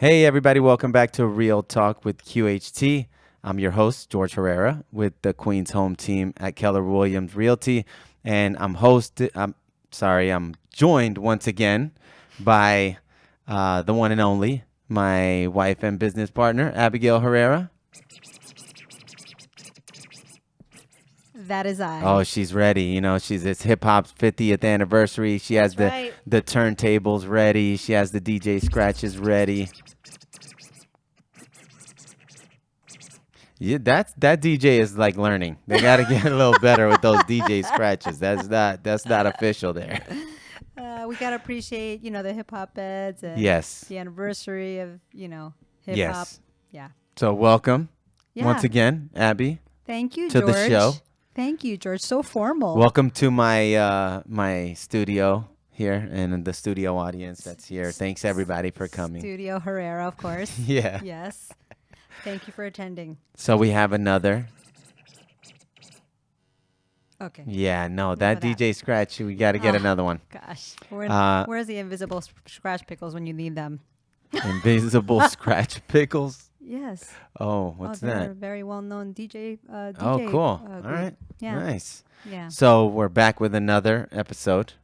Hey, everybody, welcome back to Real Talk with QHT. I'm your host, George Herrera, with the Queens Home team at Keller Williams Realty. And I'm joined once again by the one and only, my wife and business partner, Abigail Herrera. That is Oh, I. she's ready. It's hip hop's 50th anniversary. She has That's right. the turntables ready. She has the DJ scratches ready. Yeah, that DJ is like learning. They got to get a little better with those DJ scratches. That's not official there. We gotta appreciate, the hip hop beds and Yes. the anniversary of, hip hop. Yes. Yeah. So welcome once Yeah. again, Abby, Thank you, to the show. George. Thank you, George. So formal. Welcome to my studio here and the studio audience that's here. Thanks everybody for coming. Studio Herrera, of course. Yeah. Yes. Thank you for attending. So we have another. Okay. Yeah, no, Enough that of that. DJ scratch, we got to get Oh, another one. Gosh. Where's the invisible scratch pickles when you need them? Invisible scratch pickles. Yes. Oh, what's they're that? a very well-known DJ. Oh, cool. All Group. right. Yeah. Nice. Yeah. So we're back with another episode.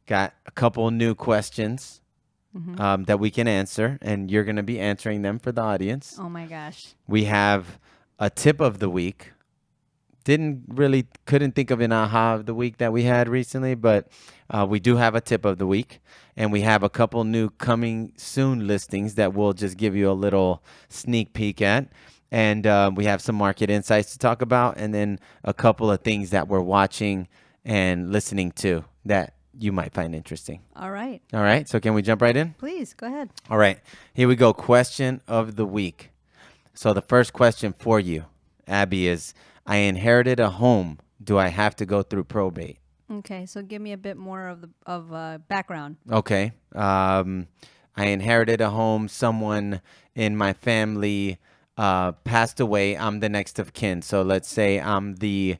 Got a couple new questions that we can answer, and you're going to be answering them for the audience. Oh my gosh. We have a tip of the week. Couldn't think of an aha of the week that we had recently, but we do have a tip of the week, and we have a couple new coming soon listings that we'll just give you a little sneak peek at. And we have some market insights to talk about, and then a couple of things that we're watching and listening to that you might find interesting. All right. All right, so can we jump right in? Please go ahead. All right, here we go. Question of the week. So the first question for you, Abby, is I inherited a home. Do I have to go through probate? Okay, so give me a bit more of the background. Okay. I inherited a home. Someone in my family passed away. I'm the next of kin. So let's say I'm the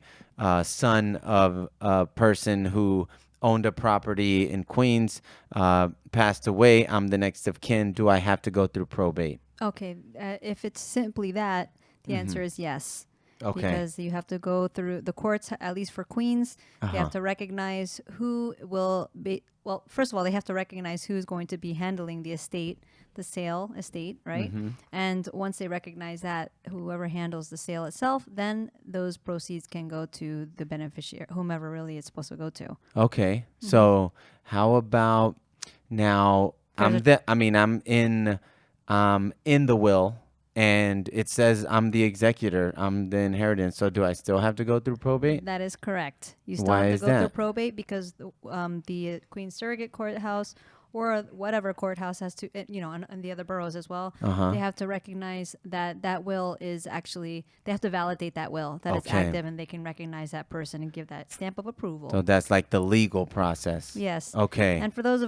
son of a person who owned a property in Queens, passed away. I'm the next of kin. Do I have to go through probate? Okay, if it's simply that, the answer is yes. Okay. Because you have to go through the courts, at least for Queens. They have to recognize who will be. Well, first of all, they have to recognize who's going to be handling the estate, the sale estate, right? And once they recognize that, whoever handles the sale itself, then those proceeds can go to the beneficiary, whomever really it's supposed to go to. Okay. So how about now? I'm in the will, and it says I'm the executor. I'm the inheritance. So do I still have to go through probate? That is correct. You still Why have to is go through that? probate because the Queen's Surrogate Courthouse or whatever courthouse has to, and the other boroughs as well, they have to recognize that will is actually, they have to validate that will, that it's Okay. active, and they can recognize that person and give that stamp of approval. So that's like the legal process. Yes. Okay. And for those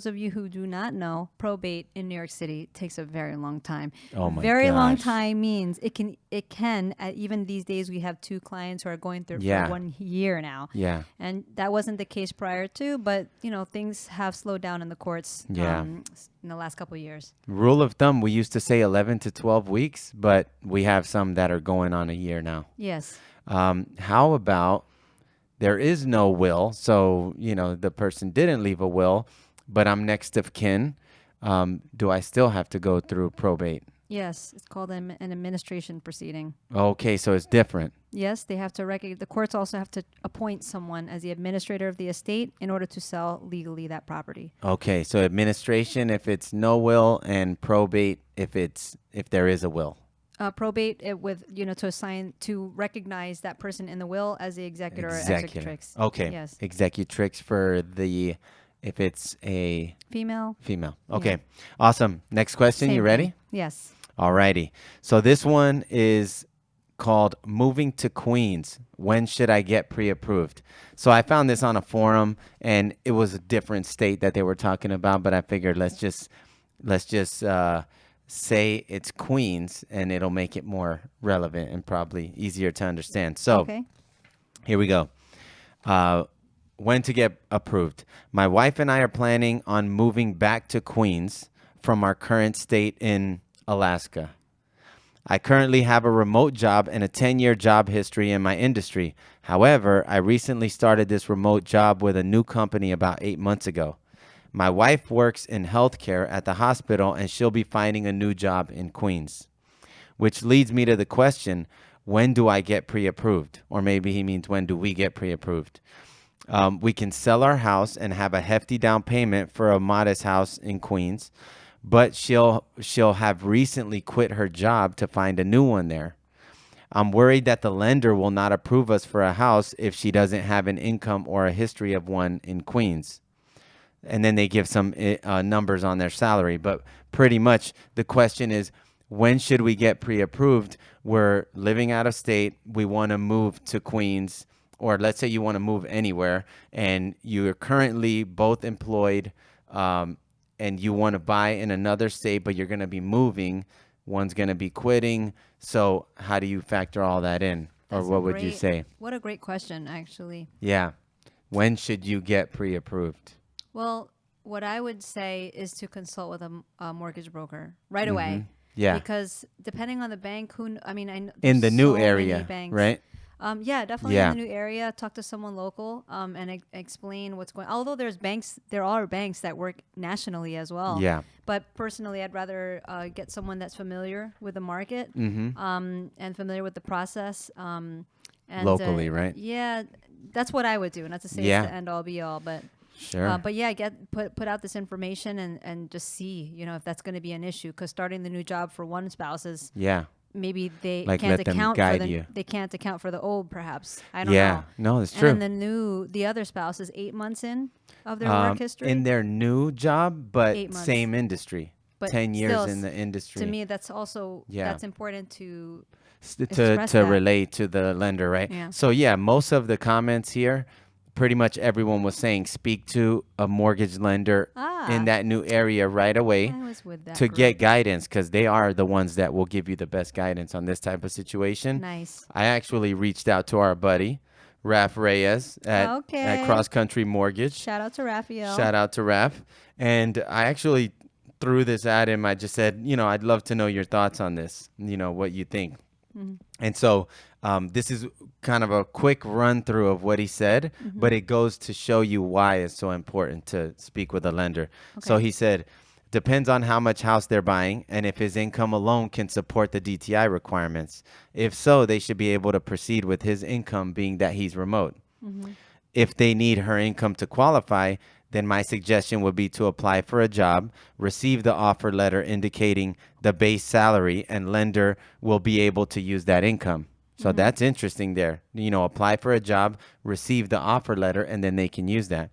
of you who do not know, probate in New York City takes a very long time. Oh my Very long gosh. time means it can even these days we have 2 clients who are going through Yeah. for 1 year now. Yeah. And that wasn't the case prior to, but things have slowed down in the courts Yeah. in the last couple of years. Rule of thumb, we used to say 11 to 12 weeks, but we have some that are going on a year now. Yes. How about there is no will? So, the person didn't leave a will, but I'm next of kin. Do I still have to go through probate? Yes, it's called an administration proceeding. Okay, so it's different. Yes, they have to the courts also have to appoint someone as the administrator of the estate in order to sell legally that property. Okay, so administration if it's no will, and probate if there is a will. Probate to recognize that person in the will as the executor or Executor. executrix. Okay. Yes. Executrix if it's a Female. female. Okay. Awesome. Next question. Same You ready? thing. Yes. Alrighty. So this one is called Moving to Queens. When should I get pre-approved? So I found this on a forum, and it was a different state that they were talking about, but I figured let's just say it's Queens, and it'll make it more relevant and probably easier to understand. So Okay. here we go. When to get approved. My wife and I are planning on moving back to Queens from our current state in Alaska. I currently have a remote job and a 10-year job history in my industry. However, I recently started this remote job with a new company about 8 months ago. My wife works in healthcare at the hospital, and she'll be finding a new job in Queens. Which leads me to the question, when do I get pre-approved? Or maybe he means, when do we get pre-approved? We can sell our house and have a hefty down payment for a modest house in Queens, but she'll have recently quit her job to find a new one there. I'm worried that the lender will not approve us for a house if she doesn't have an income or a history of one in Queens. And then they give some numbers on their salary. But pretty much the question is, when should we get pre-approved? We're living out of state. We want to move to Queens, or let's say you want to move anywhere, and you're currently both employed, and you want to buy in another state, but you're going to be moving. One's going to be quitting. So how do you factor all that in? Or what would you say? What a great question, actually. Yeah. When should you get pre-approved? Well, what I would say is to consult with a mortgage broker right away. Yeah. Because depending on the bank, I mean, I know In the new so many area, banks. right? Yeah, definitely Yeah. in the new area. Talk to someone local, and explain what's going. Although there are banks that work nationally as well. Yeah. But personally, I'd rather get someone that's familiar with the market, and familiar with the process. And Locally, right? Yeah, that's what I would do. Not to say Yeah. it's the end all be all, but. Sure. But yeah, put out this information and just see, if that's going to be an issue. Because starting the new job for one spouse is Yeah. maybe they Like, can't let them account guide for you. they can't account for the old, perhaps. I don't Yeah. know. No, it's true. And then the other spouse is 8 months in of their work history. In their new job, but 8 months. same industry. But 10 years still, in the industry. To me, that's also Yeah. that's important to to express that. relate to the lender, right? Yeah. So yeah, most of the comments here, pretty much everyone was saying speak to a mortgage lender in that new area right away I was with that to group. get guidance, because they are the ones that will give you the best guidance on this type of situation. Nice. I actually reached out to our buddy Raf Reyes at Cross Country Mortgage. Shout out to Raphael. Shout out to Raf. And I actually threw this at him. I just said, I'd love to know your thoughts on this, what you think. And so this is kind of a quick run through of what he said, but it goes to show you why it's so important to speak with a lender. So he said, depends on how much house they're buying and if his income alone can support the DTI requirements. If so, they should be able to proceed with his income being that he's remote. If they need her income to qualify, then my suggestion would be to apply for a job, receive the offer letter indicating the base salary, and lender will be able to use that income. So that's interesting there. Apply for a job, receive the offer letter, and then they can use that.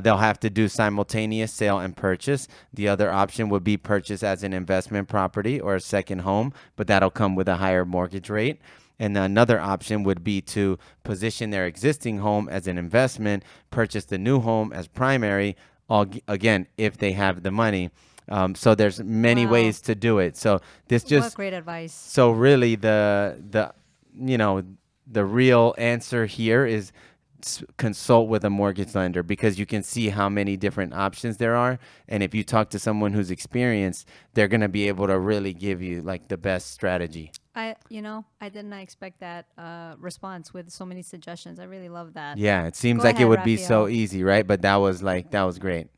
They'll have to do simultaneous sale and purchase. The other option would be purchase as an investment property or a second home, but that'll come with a higher mortgage rate. And another option would be to position their existing home as an investment, purchase the new home as primary, again, if they have the money. So there's many ways to do it. So this just what great advice. So really the real answer here is consult with a mortgage lender, because you can see how many different options there are, and if you talk to someone who's experienced, they're going to be able to really give you like the best strategy. I did not expect that response with so many suggestions. I really love that. Yeah, it seems Go like it ahead, would be so Raphael. easy, right? But that was great.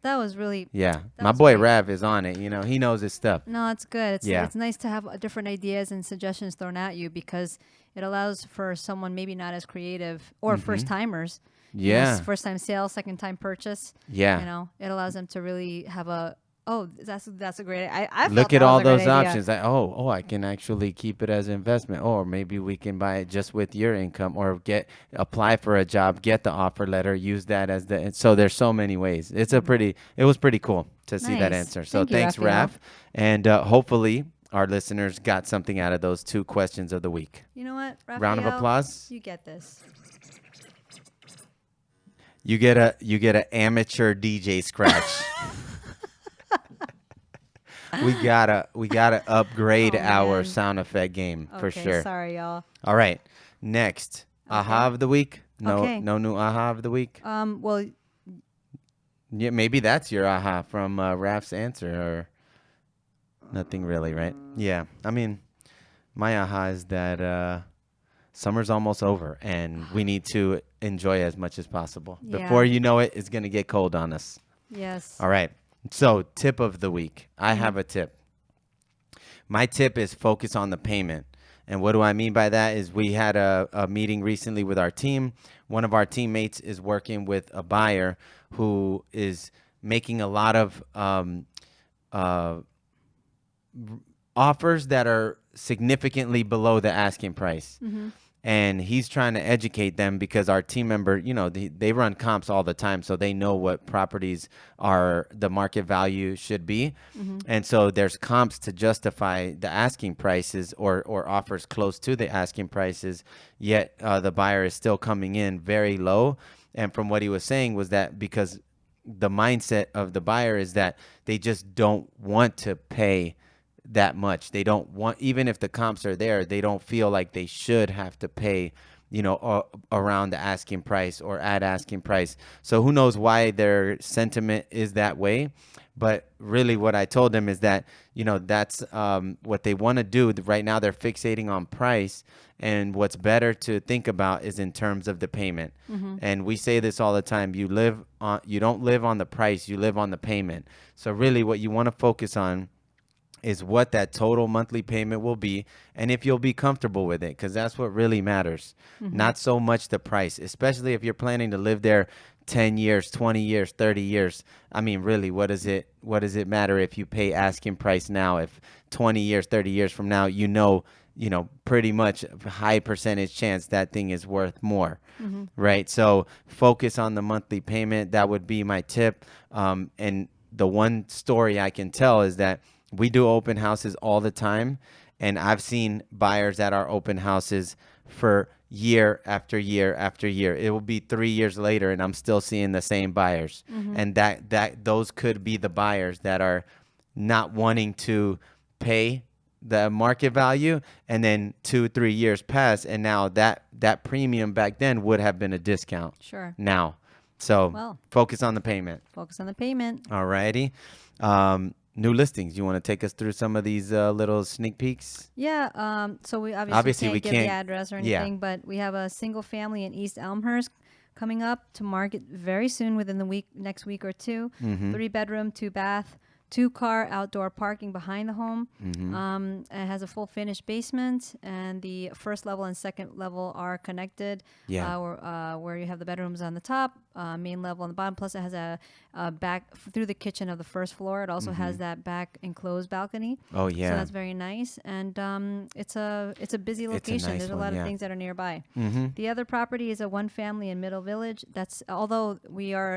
That was really. Yeah, That my was boy great. Rav is on it. He knows his stuff. No, it's good. Yeah. It's nice to have different ideas and suggestions thrown at you, because it allows for someone maybe not as creative or first timers. Yeah. First time sale, second time purchase. Yeah. It allows them to really have that's a great. I Look felt at that all was a great those idea. options. Like, I can actually keep it as investment, or maybe we can buy it just with your income, or apply for a job, get the offer letter, use that as so there's so many ways. It was pretty cool to see that Nice. answer. So Thank you, thanks, Raphael. Raf. And hopefully our listeners got something out of those 2 questions of the week. You know what, Raphael? Round of applause. You get this. You get a amateur DJ scratch. We gotta upgrade our man. sound effect game for Okay, sure. sorry, y'all. All right, next aha of the week. No, Okay. no new aha of the week. Well, Yeah, maybe that's your aha from Raf's answer. Or Nothing really, right? Yeah. I mean, my aha is that summer's almost over and we need to enjoy as much as possible. Before Yeah. you know it, it's going to get cold on us. Yes. All right. So, tip of the week. I Mm-hmm. have a tip. My tip is focus on the payment. And what do I mean by that is we had a meeting recently with our team. One of our teammates is working with a buyer who is making a lot of uh, offers that are significantly below the asking price. Mm-hmm. And he's trying to educate them because our team member, they run comps all the time. So they know what properties are the market value should be. Mm-hmm. And so there's comps to justify the asking prices or offers close to the asking prices. Yet the buyer is still coming in very low. And from what he was saying was that because the mindset of the buyer is that they just don't want to pay that much. They don't want, even if the comps are there, they don't feel like they should have to pay, around the asking price or at asking price. So who knows why their sentiment is that way. But really what I told them is that, that's what they want to do. Right now they're fixating on price. And what's better to think about is in terms of the payment. Mm-hmm. And we say this all the time. You don't live on the price, you live on the payment. So really what you want to focus on is what that total monthly payment will be and if you'll be comfortable with it, because that's what really matters. Mm-hmm. Not so much the price, especially if you're planning to live there 10 years, 20 years, 30 years. I mean, really, what does it matter if you pay asking price now if 20 years, 30 years from now, pretty much a high percentage chance that thing is worth more. Mm-hmm. Right? So focus on the monthly payment. That would be my tip. And the one story I can tell is that we do open houses all the time, and I've seen buyers at our open houses for year after year after year. It will be 3 years later, and I'm still seeing the same buyers. Mm-hmm. And that those could be the buyers that are not wanting to pay the market value, and then 2-3 years pass, and now that premium back then would have been a discount. Sure. Now, so Well, focus on the payment. focus on the payment. All righty. New listings. You want to take us through some of these little sneak peeks? Yeah. So we Obviously, can't we give the can't- address or yeah. anything, but we have a single family in East Elmhurst coming up to market very soon, within the next week or two. Mm-hmm. 3-bedroom, 2-bath, 2-car outdoor parking behind the home. Mm-hmm. It has a full finished basement, and the first level and second level are connected. Yeah. Where you have the bedrooms on the top, main level on the bottom. Plus, it has a back through the kitchen of the first floor. It also has that back enclosed balcony. Oh So yeah. that's very nice, and it's a busy location. nice There's a one, lot yeah. of things that are nearby. Mm-hmm. The other property is a 1-family in Middle Village. That's although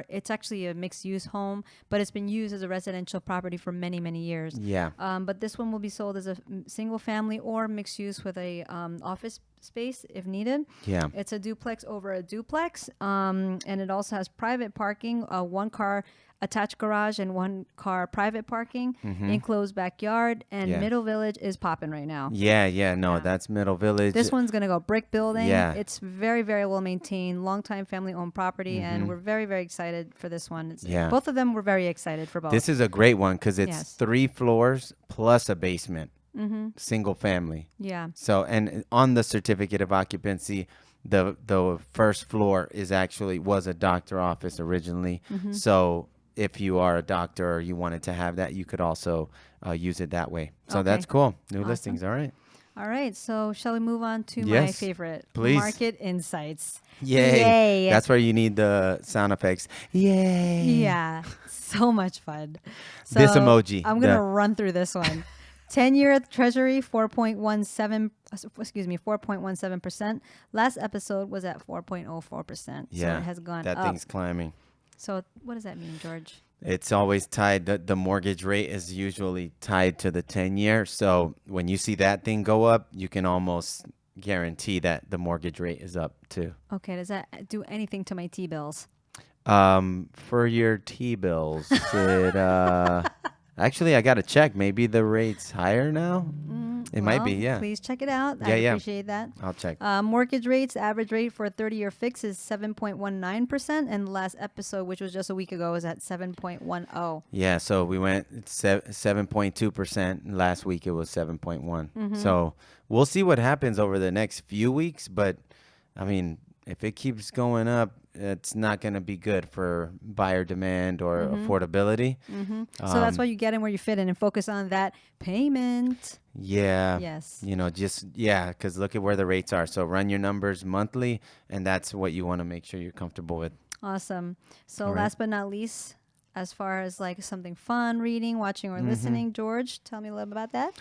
it's actually a mixed use home, but it's been used as a residential property for many, many years. Yeah. But this one will be sold as a single family or mixed use with a office space if needed. Yeah. It's a duplex over a duplex, and it also has private parking, a 1-car attached garage and 1-car private parking, enclosed backyard, and Yeah. Middle Village is popping right now. Yeah. No, Yeah. that's Middle Village. This one's going to go brick building. Yeah. It's very, very well maintained, long-time family-owned property, and we're very, very excited for this one. Yeah. Both of them, we're very excited for both. This is a great one because it's Yes. 3 floors plus a basement, Mm-hmm. single family. Yeah. So, and on the certificate of occupancy, the first floor was a doctor office originally. Mm-hmm. So if you are a doctor or you wanted to have that, you could also use it that way. So Okay. that's cool. New Awesome. listings. All right. All right. So shall we move on to my Yes, favorite, please. market insights? Yay. Yay. That's where you need the sound effects. Yay. Yeah. So much fun. So This emoji, I'm going to the- run through this one. 10-year Treasury, 4.17%. Last episode was at 4.04%. Yeah. So it has gone That up. thing's climbing. So what does that mean, George? It's always tied. The mortgage rate is usually tied to the 10-year. So when you see that thing go up, you can almost guarantee that the mortgage rate is up too. Okay. Does that do anything to my T-bills? For your T-bills, actually, I got to check. Maybe the rate's higher now. It might be, yeah. Please check it out. Yeah, I'd yeah. appreciate that. I'll check. Mortgage rates, average rate for a 30-year fix is 7.19%. And the last episode, which was just a week ago, was at 7.10. Yeah, so we went 7.2%. Last week it was 7.1. So we'll see what happens over the next few weeks. But I mean, if it keeps going up, it's not going to be good for buyer demand or affordability. So that's why you get in where you fit in and focus on that payment. Yeah. Yes. Because look at where the rates are. So run your numbers monthly, and that's what you want to make sure you're comfortable with. Awesome. So All right. last but not least, as far as like something fun, reading, watching, or listening, George, tell me a little bit about that.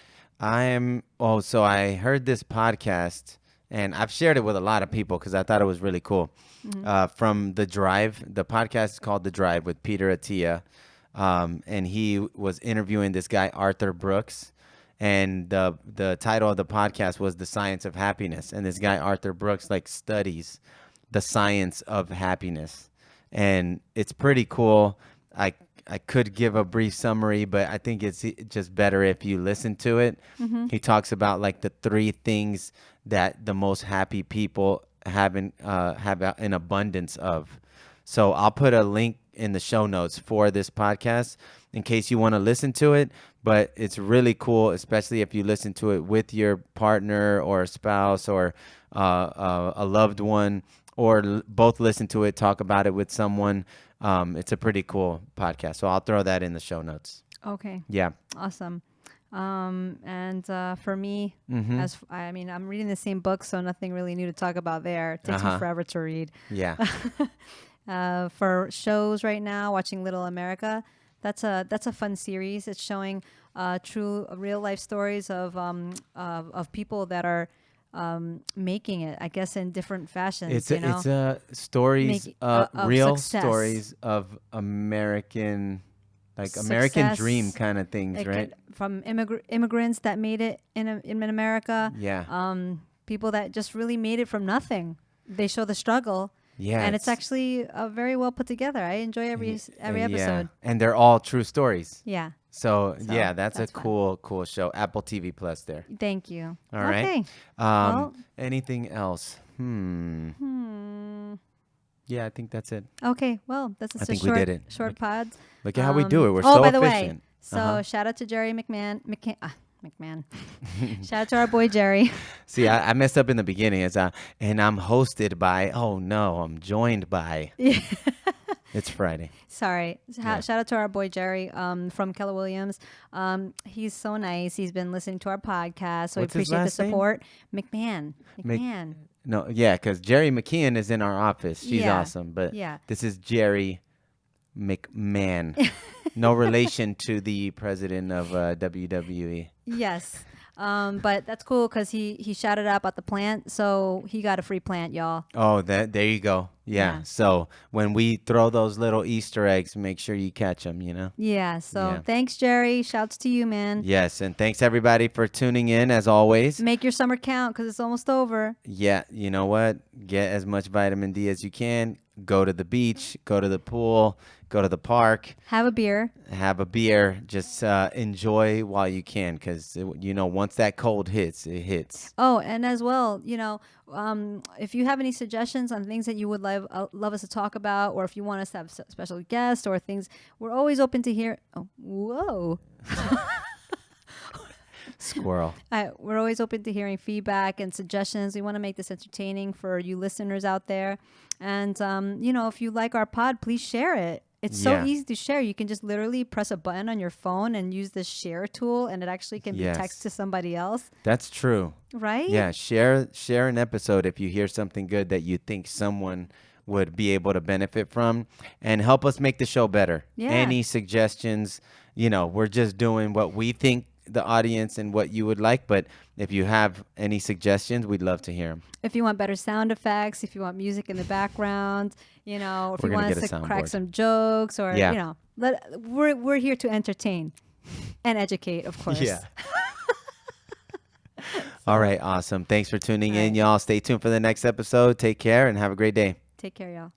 So I heard this podcast, and I've shared it with a lot of people because I thought it was really cool. From The Drive. The podcast is called The Drive with Peter Attia. And he was interviewing this guy, Arthur Brooks. And the title of the podcast was The Science of Happiness. And this guy, Arthur Brooks, studies the science of happiness. And it's pretty cool. I could give a brief summary, but I think it's just better if you listen to it. He talks about the 3 things that the most happy people have an abundance of. So I'll put a link in the show notes for this podcast in case you want to listen to it. But it's really cool, especially if you listen to it with your partner or a spouse or a loved one, or both listen to it, talk about it with someone. It's a pretty cool podcast. So I'll throw that in the show notes. Okay. Yeah. Awesome. And for me, I'm reading the same book, so nothing really new to talk about there. It takes me forever to read. Yeah. For shows right now, watching Little America, that's a fun series. It's showing true real life stories of people that are making it, I guess, in different fashions. It's stories, of real success. stories of American, American Success, dream kind of things, right? From immigrants that made it in America. Yeah. People that just really made it from nothing. They show the struggle. Yeah. And it's actually very well put together. I enjoy every episode. Yeah. And they're all true stories. Yeah. So yeah, that's a fun. cool show. Apple TV Plus there. Thank you. All right. Okay. Well, anything else? Yeah, I think that's it. okay. Well, that's I a think we short, did it. short pod. Look at how we do it. We're so by the efficient. way, so shout out to Jerry McMahon. Shout out to our boy Jerry. See, I messed up in the beginning. And I'm hosted by. Oh no, I'm joined by. It's Friday. Sorry. Shout out to our boy Jerry from Keller Williams. He's so nice. He's been listening to our podcast, so What's we his appreciate the last name? support. McMahon. No, yeah, because Jerry McKeon is in our office. She's Yeah. awesome, but Yeah. this is Jerry McMahon. No relation to the president of WWE. Yes. But that's cool because he shouted out about the plant, so he got a free plant, y'all. Oh, there you go. Yeah. So when we throw those little Easter eggs, make sure you catch them, Yeah. So Yeah. thanks, Jerry. Shouts to you, man. Yes, and thanks everybody for tuning in as always. Make your summer count because it's almost over. Yeah, you know what? Get as much vitamin D as you can. Go to the beach, go to the pool, go to the park, Have a beer. have a beer. Just enjoy while you can because, once that cold hits, it hits. Oh, and as well, if you have any suggestions on things that you would love us to talk about, or if you want us to have special guests or things, we're always open to hear. Oh, whoa. Squirrel. We're always open to hearing feedback and suggestions. We want to make this entertaining for you listeners out there. And, if you like our pod, please share it. It's so Yeah. easy to share. You can just literally press a button on your phone and use the share tool, and it actually can be Yes. text to somebody else, That's true. right? Yeah, share an episode if you hear something good that you think someone would be able to benefit from, and help us make the show better. Yeah. Any suggestions, we're just doing what we think the audience and what you would like, but if you have any suggestions, we'd love to hear them. If you want better sound effects, if you want music in the background, if We're you gonna want get us a to crack soundboard. some jokes, or Yeah. we're here to entertain and educate, of course. Yeah. All right, awesome. Thanks for tuning All in, right. y'all. Stay tuned for the next episode. Take care and have a great day. Take care, y'all.